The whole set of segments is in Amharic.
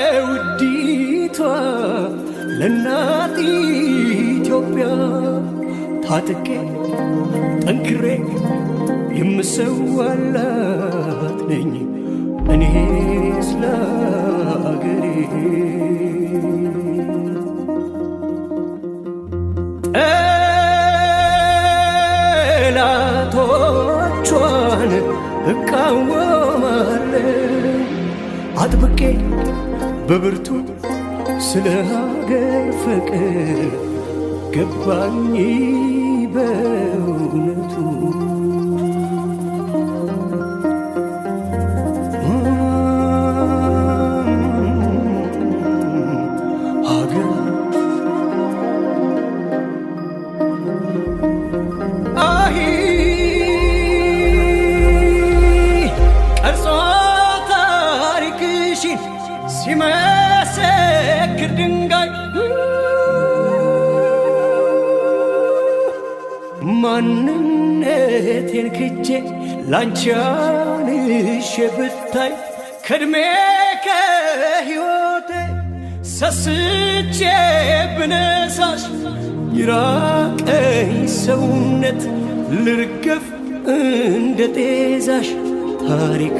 ለውዲቷ ለእናት ኢትዮጵያ ታጥቄ ጠንክሬ የምሰዋላት ነኝ እኔ ስለ አገሬ። ጠላቶቿን እቃወማለሁ አጥብቄ በብርቱ ስለ ሀገር ፍቅር ገባኝ በእውነቱ። ሀገር አይ ቀርጾ ታሪክሽን ሲመሰክር ድንጋይ ማንነቴን ክጄ ላንቺ አንሼ ብታይ ከእድሜ ከሕይወቴ ሰስቼ ብነሳሽ ይራቀኝ ሰውነት ልርገፍ እንደ ጤዛሽ ታሪክ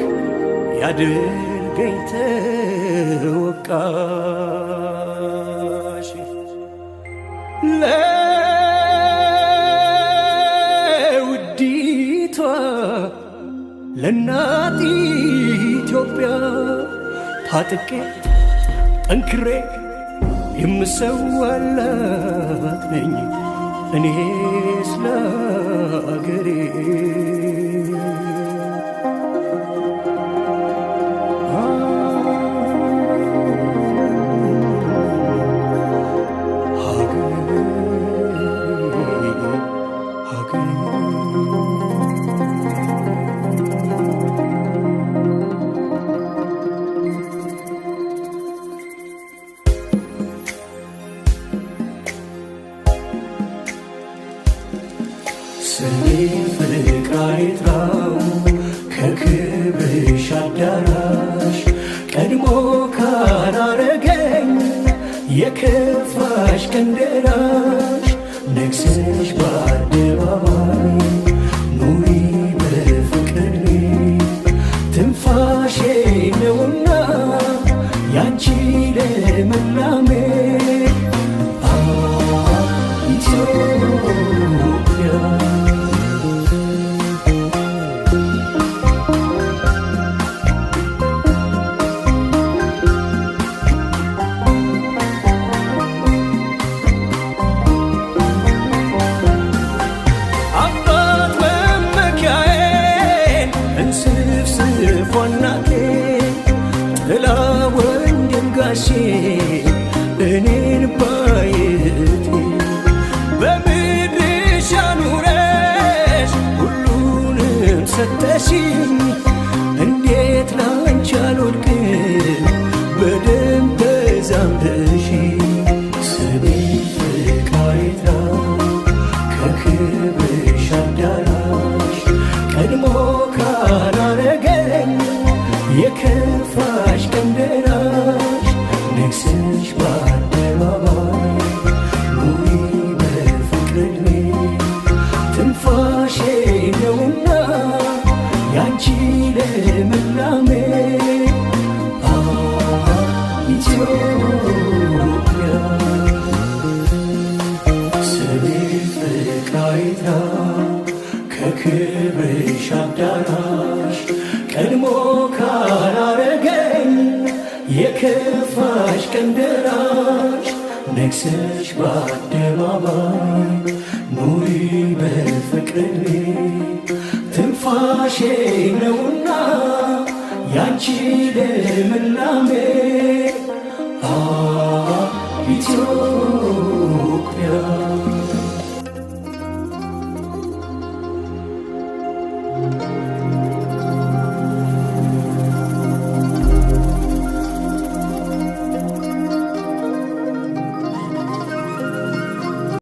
ያድርገኝ ተወቃሽ። ለውዲቷ ለእናት ኢትዮጵያ ታጥቄ ጠንክሬ የምሰዋላት ነኝ እኔ ስለ አገሬ። ስሜ ፍቅር አይጥራው ከክብርሽ አዳራሽ ቀድሞ ካላረገኝ የከፋሽ ቀን ደራሽ ነግሰሽ በአደባባይ ኑሪ በፍቅር ትንፋሼ ነውና ያንቺ ልምላሜ ኢትዮጵያ ፏናቴ ጥላ ወንድም ጋሼ እኔን ባየቴ በምድርሽ አኑረሽ ሁሉንም ሰጠሽኝ እንዴት ላንቺ አልወድቅም በደም ተዛምደሽ። ስሜ ፍቅር አይጥራው ከክብርሽ አዳራሽ ቀድሞ ካላረገኝ የከፋሽ ቀን ደራሽ ነግሰሽ በአደባባይ ኑሪ በፍቅር ትንፋሼ ነውና ያንቺ ልምላሜ ኢትዮጵያ። ስሜ ፍቅር አይጥራው ከክብርሽ አዳራሽ ቀድሞ ካላረገኝ የከፋሽ ቀን ደራሽ ነግሰሽ በአደባባይ ኑሪ በፍቅር ትንፋሼ ነውና ያንቺ ልምላሜ ኢትዮጵያ።